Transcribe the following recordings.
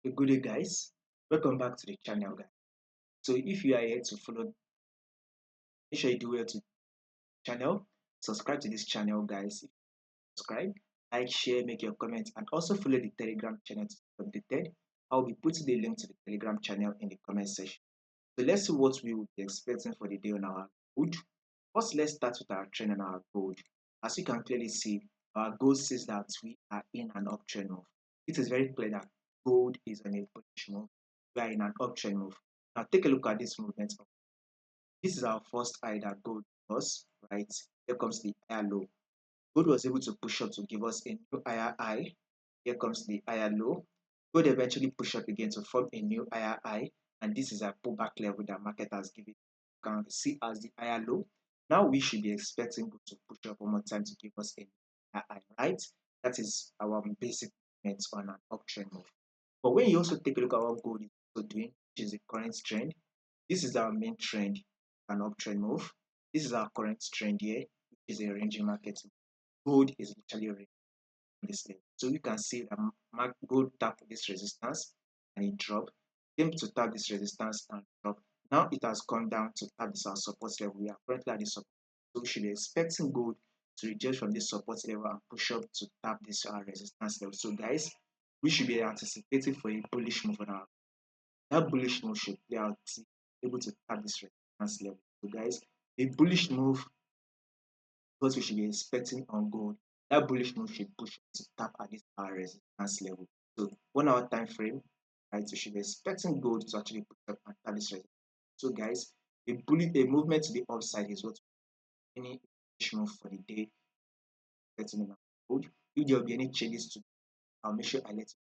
A good day, guys. Welcome back to the channel, guys. So, if you are here to follow, make sure you do well to the channel. Subscribe to this channel, guys. Subscribe, like, share, make your comments, and also follow the Telegram channel to stay updated. I'll be putting the link to the Telegram channel in the comment section. So, let's see what we will be expecting for the day on our gold. First, let's start with our trend on our gold. As you can clearly see, our gold says that we are in an uptrend move. It is very clear that gold is on a bullish move. We are in an uptrend move. Now, take a look at this movement. This is our first high that gold was, right? Here comes the higher low. Gold was able to push up to give us a new higher high. Here comes the higher low. Gold eventually push up again to form a new higher high, and this is a pullback level that market has given. You can see as the higher low. Now we should be expecting gold to push up one more time to give us a new higher high, right? That is our basic movement on an uptrend move. But when you also take a look at what gold is also doing, which is the current trend, this is our main trend, an uptrend move. This is our current trend here, which is a ranging market. Gold is literally ranging this level. So you can see that gold tap this resistance and it dropped. Came to tap this resistance and drop. Now it has come down to tap this our support level. We are currently at this support. So we should be expecting gold to reject from this support level and push up to tap this resistance level. So guys, we should be anticipating for a bullish move on our. That bullish move should play out able to tap this resistance level. So guys, a bullish move what we should be expecting on gold. That bullish move should push to tap at this resistance level. So 1 hour time frame, right? We should be expecting gold to actually push up and tap this resistance. So guys, a movement to the upside is what any bullish move for the day expecting in gold. If there will be any changes to, I'll make sure I let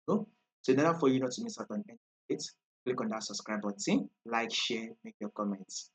you know. So in order for you not to miss out on any updates, click on that subscribe button, like, share, make your comments.